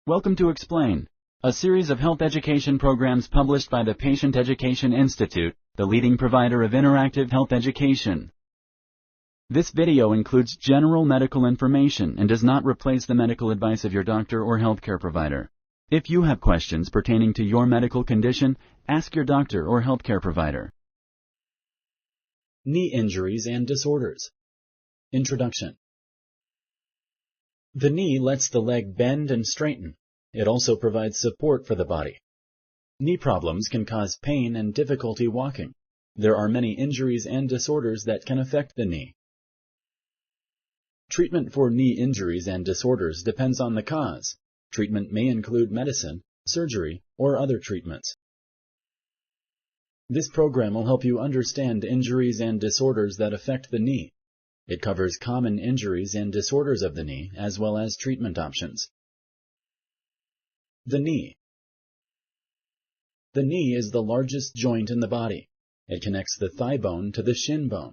Welcome to Explain, a series of health education programs published by the Patient Education Institute, the leading provider of interactive health education. This video includes general medical information and does not replace the medical advice of your doctor or healthcare provider. If you have questions pertaining to your medical condition, ask your doctor or healthcare provider. Knee injuries and disorders. Introduction. The knee lets the leg bend and straighten. It also provides support for the body. Knee problems can cause pain and difficulty walking. There are many injuries and disorders that can affect the knee. Treatment for knee injuries and disorders depends on the cause. Treatment may include medicine, surgery, or other treatments. This program will help you understand injuries and disorders that affect the knee. It covers common injuries and disorders of the knee, as well as treatment options. The knee. The knee is the largest joint in the body. It connects the thigh bone to the shin bone.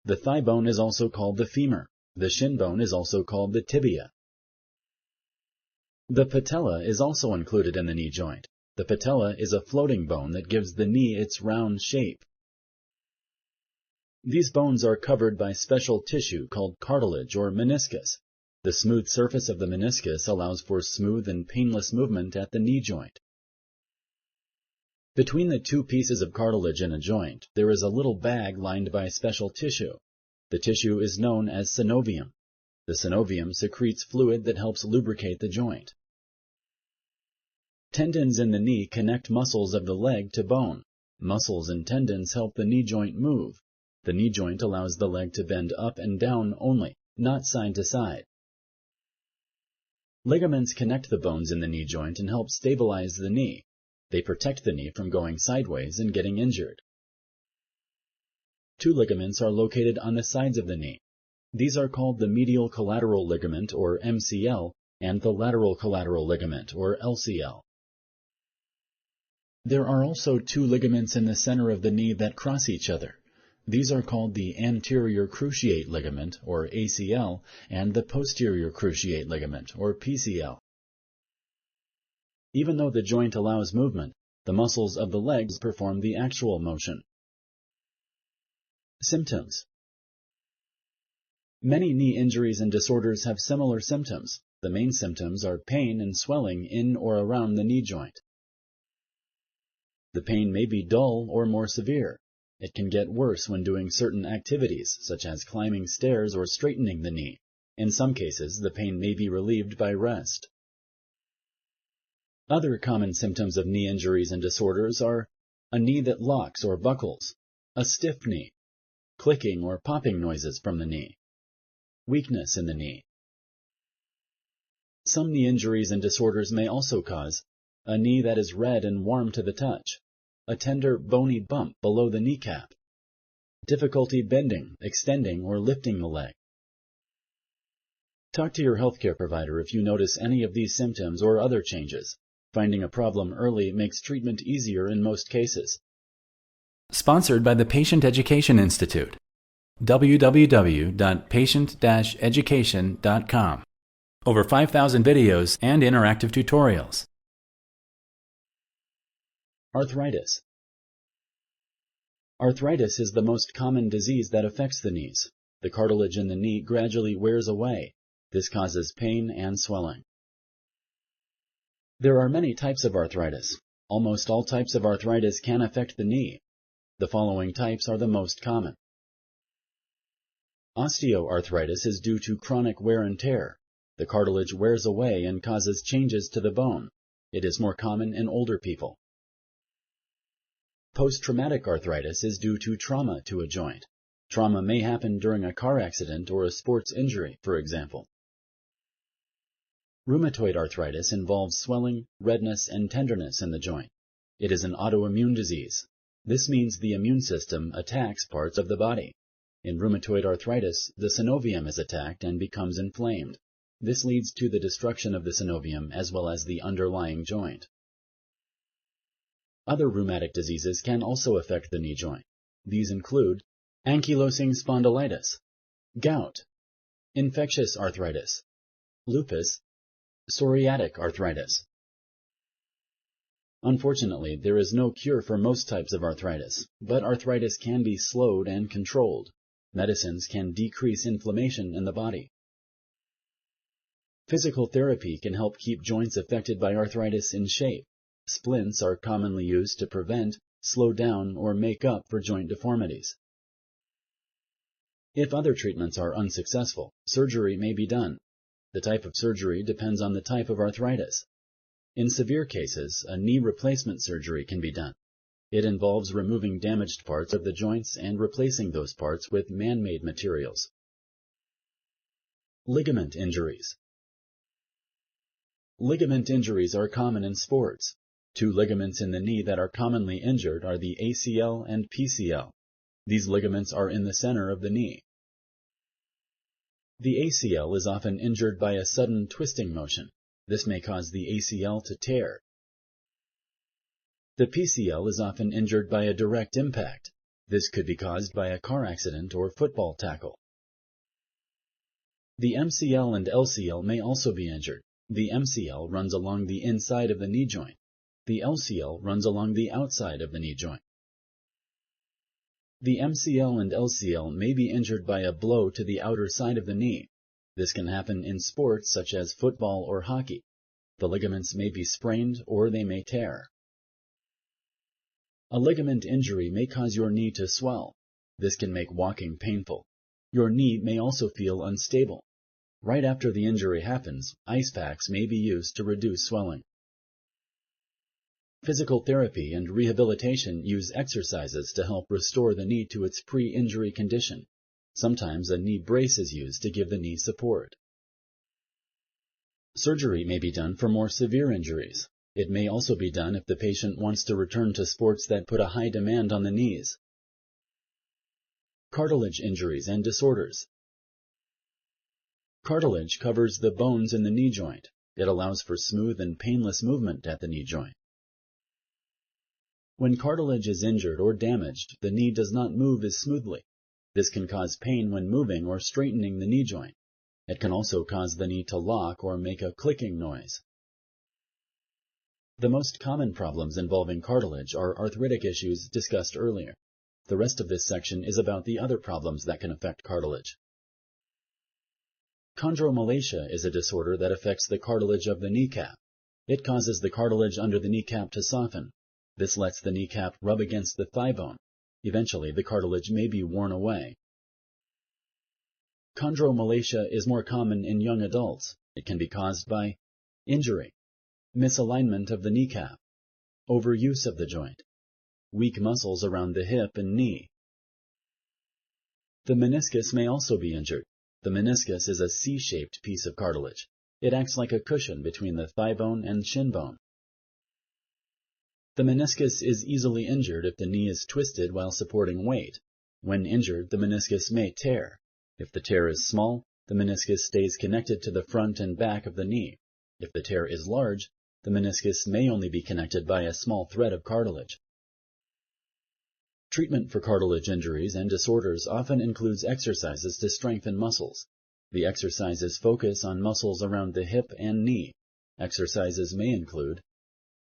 The thigh bone is also called the femur. The shin bone is also called the tibia. The patella is also included in the knee joint. The patella is a floating bone that gives the knee its round shape. These bones are covered by special tissue called cartilage or meniscus. The smooth surface of the meniscus allows for smooth and painless movement at the knee joint. Between the two pieces of cartilage in a joint, there is a little bag lined by special tissue. The tissue is known as synovium. The synovium secretes fluid that helps lubricate the joint. Tendons in the knee connect muscles of the leg to bone. Muscles and tendons help the knee joint move. The knee joint allows the leg to bend up and down only, not side to side. Ligaments connect the bones in the knee joint and help stabilize the knee. They protect the knee from going sideways and getting injured. Two ligaments are located on the sides of the knee. These are called the medial collateral ligament, or MCL, and the lateral collateral ligament, or LCL. There are also two ligaments in the center of the knee that cross each other. These are called the anterior cruciate ligament, or ACL, and the posterior cruciate ligament, or PCL. Even though the joint allows movement, the muscles of the legs perform the actual motion. Symptoms. Many knee injuries and disorders have similar symptoms. The main symptoms are pain and swelling in or around the knee joint. The pain may be dull or more severe. It can get worse when doing certain activities, such as climbing stairs or straightening the knee. In some cases, the pain may be relieved by rest. Other common symptoms of knee injuries and disorders are a knee that locks or buckles, a stiff knee, clicking or popping noises from the knee, weakness in the knee. Some knee injuries and disorders may also cause a knee that is red and warm to the touch, a tender, bony bump below the kneecap, difficulty bending, extending, or lifting the leg. Talk to your healthcare provider if you notice any of these symptoms or other changes. Finding a problem early makes treatment easier in most cases. Sponsored by the Patient Education Institute. www.patient-education.com. Over 5,000 videos and interactive tutorials. Arthritis. Arthritis is the most common disease that affects the knees. The cartilage in the knee gradually wears away. This causes pain and swelling. There are many types of arthritis. Almost all types of arthritis can affect the knee. The following types are the most common. Osteoarthritis is due to chronic wear and tear. The cartilage wears away and causes changes to the bone. It is more common in older people. Post-traumatic arthritis is due to trauma to a joint. Trauma may happen during a car accident or a sports injury, for example. Rheumatoid arthritis involves swelling, redness, and tenderness in the joint. It is an autoimmune disease. This means the immune system attacks parts of the body. In rheumatoid arthritis, the synovium is attacked and becomes inflamed. This leads to the destruction of the synovium as well as the underlying joint. Other rheumatic diseases can also affect the knee joint. These include ankylosing spondylitis, gout, infectious arthritis, lupus, psoriatic arthritis. Unfortunately, there is no cure for most types of arthritis, but arthritis can be slowed and controlled. Medicines can decrease inflammation in the body. Physical therapy can help keep joints affected by arthritis in shape. Splints are commonly used to prevent, slow down, or make up for joint deformities. If other treatments are unsuccessful, surgery may be done. The type of surgery depends on the type of arthritis. In severe cases, a knee replacement surgery can be done. It involves removing damaged parts of the joints and replacing those parts with man-made materials. Ligament injuries. Ligament injuries are common in sports. Two ligaments in the knee that are commonly injured are the ACL and PCL. These ligaments are in the center of the knee. The ACL is often injured by a sudden twisting motion. This may cause the ACL to tear. The PCL is often injured by a direct impact. This could be caused by a car accident or football tackle. The MCL and LCL may also be injured. The MCL runs along the inside of the knee joint. The LCL runs along the outside of the knee joint. The MCL and LCL may be injured by a blow to the outer side of the knee. This can happen in sports such as football or hockey. The ligaments may be sprained or they may tear. A ligament injury may cause your knee to swell. This can make walking painful. Your knee may also feel unstable. Right after the injury happens, ice packs may be used to reduce swelling. Physical therapy and rehabilitation use exercises to help restore the knee to its pre-injury condition. Sometimes a knee brace is used to give the knee support. Surgery may be done for more severe injuries. It may also be done if the patient wants to return to sports that put a high demand on the knees. Cartilage injuries and disorders. Cartilage covers the bones in the knee joint. It allows for smooth and painless movement at the knee joint. When cartilage is injured or damaged, the knee does not move as smoothly. This can cause pain when moving or straightening the knee joint. It can also cause the knee to lock or make a clicking noise. The most common problems involving cartilage are arthritic issues discussed earlier. The rest of this section is about the other problems that can affect cartilage. Chondromalacia is a disorder that affects the cartilage of the kneecap. It causes the cartilage under the kneecap to soften. This lets the kneecap rub against the thigh bone. Eventually, the cartilage may be worn away. Chondromalacia is more common in young adults. It can be caused by injury, misalignment of the kneecap, overuse of the joint, weak muscles around the hip and knee. The meniscus may also be injured. The meniscus is a C-shaped piece of cartilage. It acts like a cushion between the thigh bone and shin bone. The meniscus is easily injured if the knee is twisted while supporting weight. When injured, the meniscus may tear. If the tear is small, the meniscus stays connected to the front and back of the knee. If the tear is large, the meniscus may only be connected by a small thread of cartilage. Treatment for cartilage injuries and disorders often includes exercises to strengthen muscles. The exercises focus on muscles around the hip and knee. Exercises may include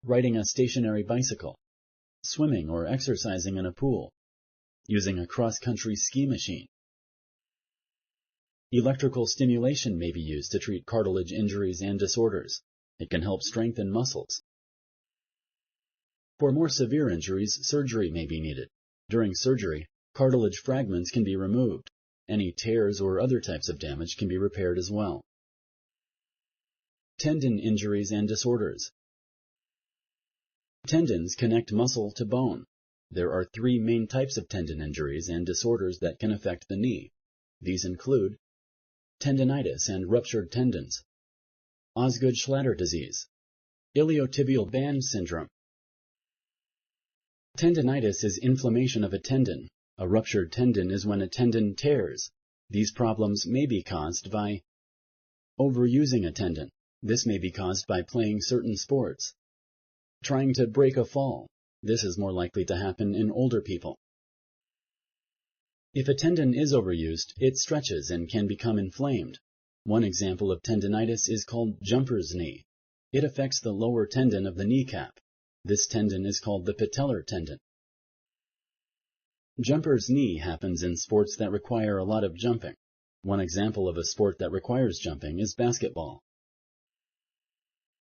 riding a stationary bicycle, swimming or exercising in a pool, using a cross-country ski machine. Electrical stimulation may be used to treat cartilage injuries and disorders. It can help strengthen muscles. For more severe injuries, surgery may be needed. During surgery, cartilage fragments can be removed. Any tears or other types of damage can be repaired as well. Tendon injuries and disorders. Tendons connect muscle to bone. There are three main types of tendon injuries and disorders that can affect the knee. These include tendinitis and ruptured tendons, Osgood-Schlatter disease, iliotibial band syndrome. Tendinitis is inflammation of a tendon. A ruptured tendon is when a tendon tears. These problems may be caused by overusing a tendon. This may be caused by playing certain sports. Trying to break a fall. This is more likely to happen in older people. If a tendon is overused, it stretches and can become inflamed. One example of tendinitis is called jumper's knee. It affects the lower tendon of the kneecap. This tendon is called the patellar tendon. Jumper's knee happens in sports that require a lot of jumping. One example of a sport that requires jumping is basketball.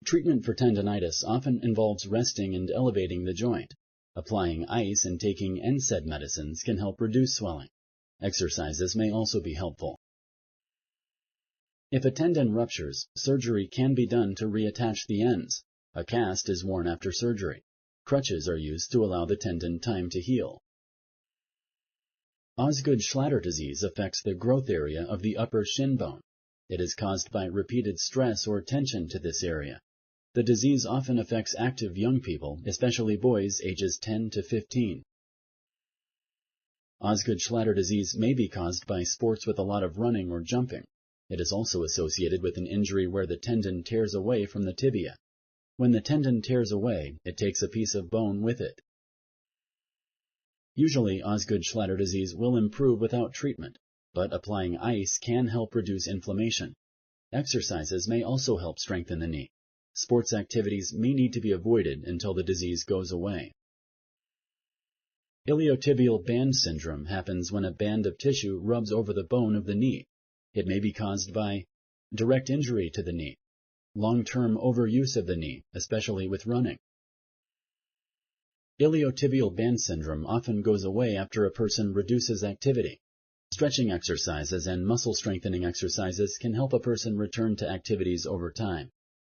Treatment for tendinitis often involves resting and elevating the joint. Applying ice and taking NSAID medicines can help reduce swelling. Exercises may also be helpful. If a tendon ruptures, surgery can be done to reattach the ends. A cast is worn after surgery. Crutches are used to allow the tendon time to heal. Osgood-Schlatter disease affects the growth area of the upper shin bone. It is caused by repeated stress or tension to this area. The disease often affects active young people, especially boys ages 10 to 15. Osgood-Schlatter disease may be caused by sports with a lot of running or jumping. It is also associated with an injury where the tendon tears away from the tibia. When the tendon tears away, it takes a piece of bone with it. Usually, Osgood-Schlatter disease will improve without treatment, but applying ice can help reduce inflammation. Exercises may also help strengthen the knee. Sports activities may need to be avoided until the disease goes away. Iliotibial band syndrome happens when a band of tissue rubs over the bone of the knee. It may be caused by direct injury to the knee, long-term overuse of the knee, especially with running. Iliotibial band syndrome often goes away after a person reduces activity. Stretching exercises and muscle strengthening exercises can help a person return to activities over time.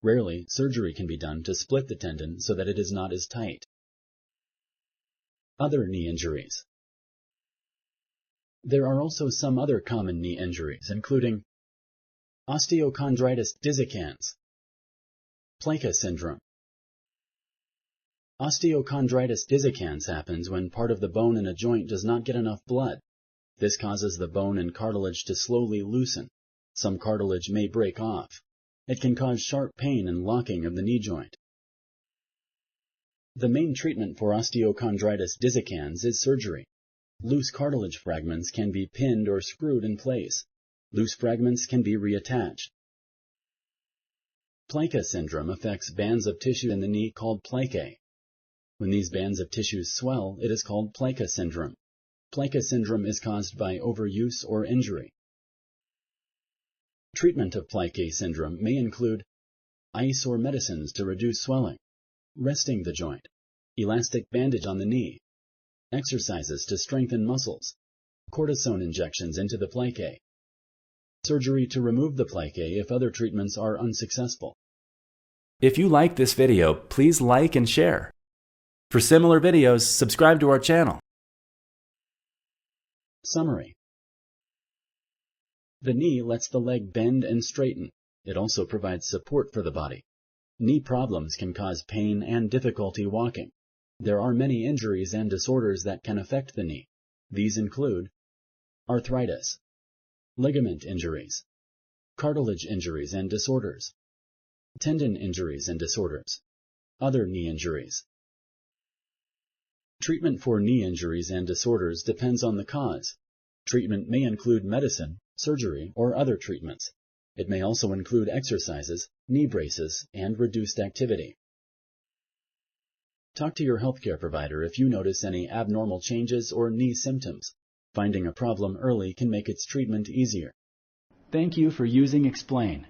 Rarely, surgery can be done to split the tendon so that it is not as tight. Other knee injuries. There are also some other common knee injuries, including osteochondritis dissecans, plica syndrome. Osteochondritis dissecans happens when part of the bone in a joint does not get enough blood. This causes the bone and cartilage to slowly loosen. Some cartilage may break off. It can cause sharp pain and locking of the knee joint. The main treatment for osteochondritis dissecans is surgery. Loose cartilage fragments can be pinned or screwed in place. Loose fragments can be reattached. Plica syndrome affects bands of tissue in the knee called plicae. When these bands of tissue swell, it is called plica syndrome. Plica syndrome is caused by overuse or injury. Treatment of plicae syndrome may include ice or medicines to reduce swelling, resting the joint, elastic bandage on the knee, exercises to strengthen muscles, cortisone injections into the plicae, surgery to remove the plicae if other treatments are unsuccessful. If you like this video, please like and share. For similar videos, subscribe to our channel. Summary. The knee lets the leg bend and straighten. It also provides support for the body. Knee problems can cause pain and difficulty walking. There are many injuries and disorders that can affect the knee. These include arthritis, ligament injuries, cartilage injuries and disorders, tendon injuries and disorders, other knee injuries. Treatment for knee injuries and disorders depends on the cause. Treatment may include medicine, surgery, or other treatments. It may also include exercises, knee braces, and reduced activity. Talk to your healthcare provider if you notice any abnormal changes or knee symptoms. Finding a problem early can make its treatment easier. Thank you for using Explain.